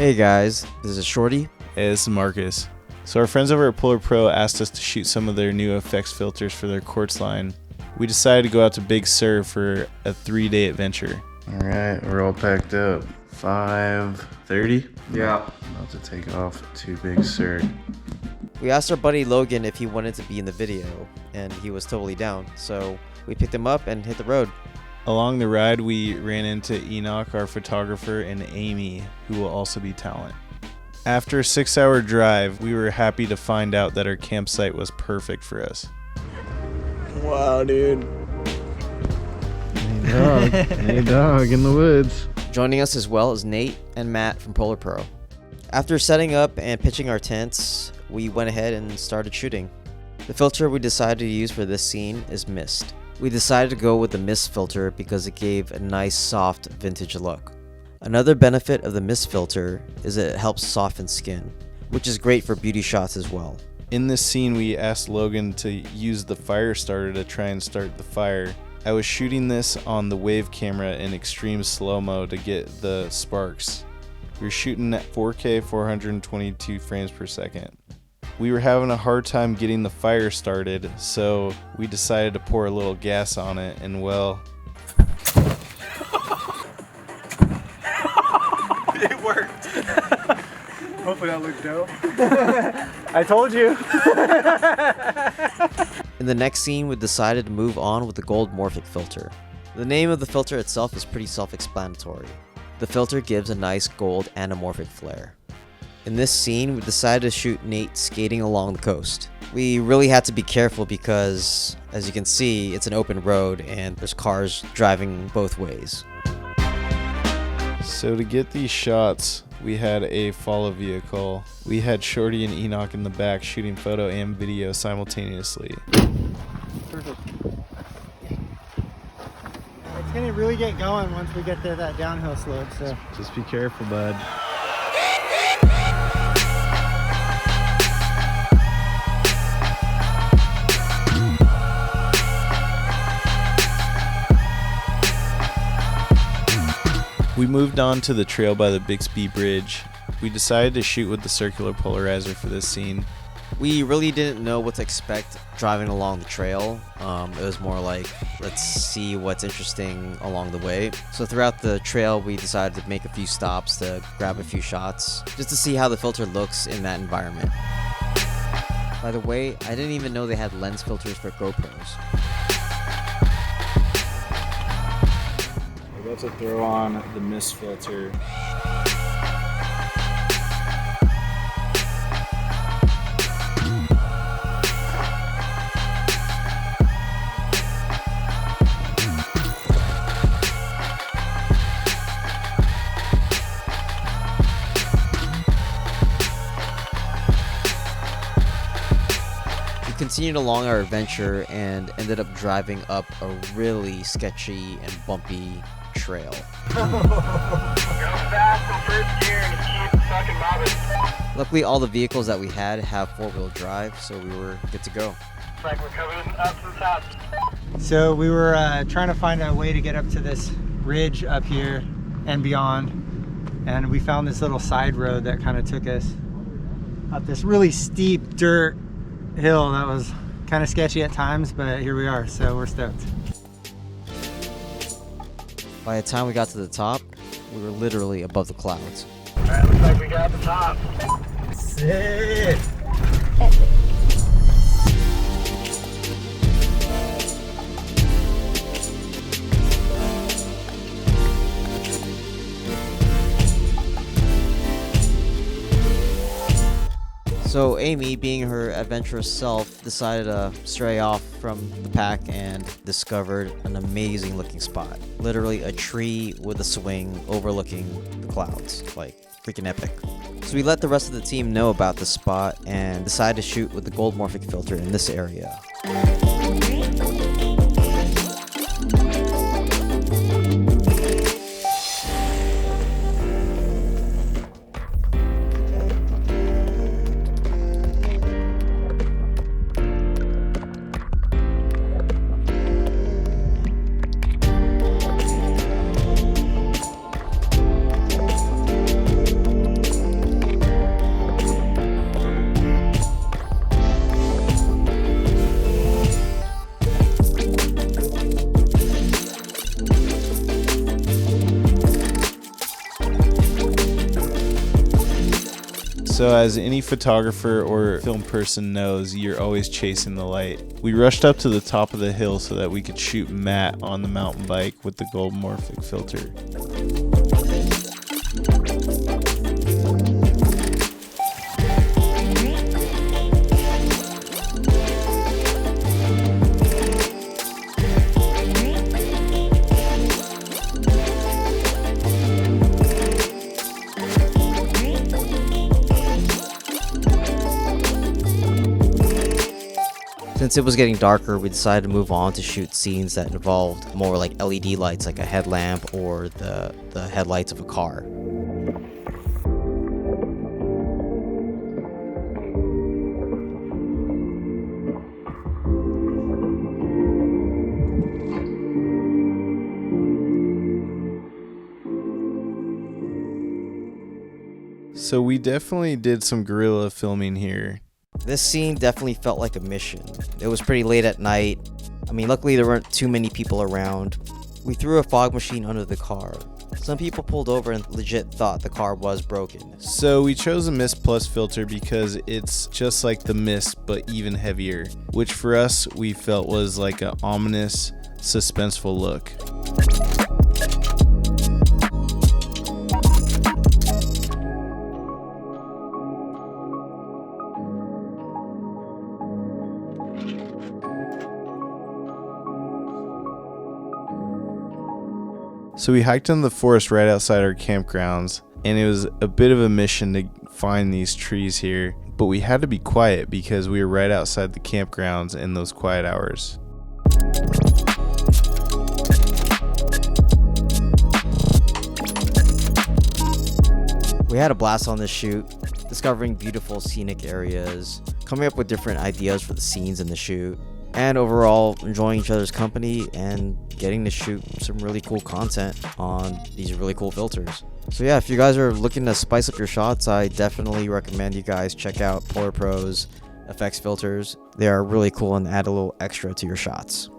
Hey guys, this is Shorty. Hey, this is Marcus. So our friends over at PolarPro asked us to shoot some of their new effects filters for their Quartz line. We decided to go out to Big Sur for a 3-day adventure. Alright, we're all packed up. 5:30? Yeah. About to take off to Big Sur. We asked our buddy Logan if he wanted to be in the video, and he was totally down. So we picked him up and hit the road. Along the ride, we ran into Enoch, our photographer, and Amy, who will also be talent. After a 6-hour drive, we were happy to find out that our campsite was perfect for us. Wow, dude. Hey dog in the woods. Joining us as well is Nate and Matt from PolarPro. After setting up and pitching our tents, we went ahead and started shooting. The filter we decided to use for this scene is Mist. We decided to go with the Mist filter because it gave a nice soft vintage look. Another benefit of the Mist filter is that it helps soften skin, which is great for beauty shots as well. In this scene, we asked Logan to use the fire starter to try and start the fire. I was shooting this on the wave camera in extreme slow-mo to get the sparks. We were shooting at 4K 422 frames per second. We were having a hard time getting the fire started, so we decided to pour a little gas on it, and well... It worked. Hopefully that looked dope. I told you. In the next scene, we decided to move on with the gold morphic filter. The name of the filter itself is pretty self-explanatory. The filter gives a nice gold anamorphic flare. In this scene, we decided to shoot Nate skating along the coast. We really had to be careful because, as you can see, it's an open road and there's cars driving both ways. So to get these shots, we had a follow vehicle. We had Shorty and Enoch in the back shooting photo and video simultaneously. Perfect. It's gonna really get going once we get to that downhill slope, so. Just be careful, bud. We moved on to the trail by the Bixby Bridge. We decided to shoot with the circular polarizer for this scene. We really didn't know what to expect driving along the trail. It was more like, let's see what's interesting along the way. So throughout the trail, we decided to make a few stops to grab a few shots, just to see how the filter looks in that environment. By the way, I didn't even know they had lens filters for GoPros. We're about to throw on the Mist filter. We continued along our adventure and ended up driving up a really sketchy and bumpy trail. Luckily, all the vehicles that we had have 4-wheel drive, so we were good to go. It's like we're coming up from the top. So we were trying to find a way to get up to this ridge up here and beyond, and we found this little side road that kind of took us up this really steep dirt hill that was kind of sketchy at times, but here we are, so we're stoked. By the time we got to the top, we were literally above the clouds. Alright, looks like we got the top. Sick! So Amy, being her adventurous self, decided to stray off from the pack and discovered an amazing looking spot. Literally a tree with a swing overlooking the clouds. Like, freaking epic. So we let the rest of the team know about the spot and decided to shoot with the gold morphic filter in this area. So as any photographer or film person knows, you're always chasing the light. We rushed up to the top of the hill so that we could shoot Matt on the mountain bike with the gold Morphic filter. Since it was getting darker, we decided to move on to shoot scenes that involved more like LED lights, like a headlamp or the headlights of a car. So we definitely did some guerrilla filming here. This scene definitely felt like a mission. It was pretty late at night. I mean, luckily there weren't too many people around. We threw a fog machine under the car. Some people pulled over and legit thought the car was broken. So we chose a Mist Plus filter because it's just like the Mist but even heavier, which for us we felt was like an ominous, suspenseful look. So we hiked in the forest right outside our campgrounds, and it was a bit of a mission to find these trees here, but we had to be quiet because we were right outside the campgrounds in those quiet hours. We had a blast on this shoot, discovering beautiful scenic areas, coming up with different ideas for the scenes in the shoot, and overall enjoying each other's company and getting to shoot some really cool content on these really cool filters. So yeah, if you guys are looking to spice up your shots, I definitely recommend you guys check out PolarPro's FX filters. They are really cool and add a little extra to your shots.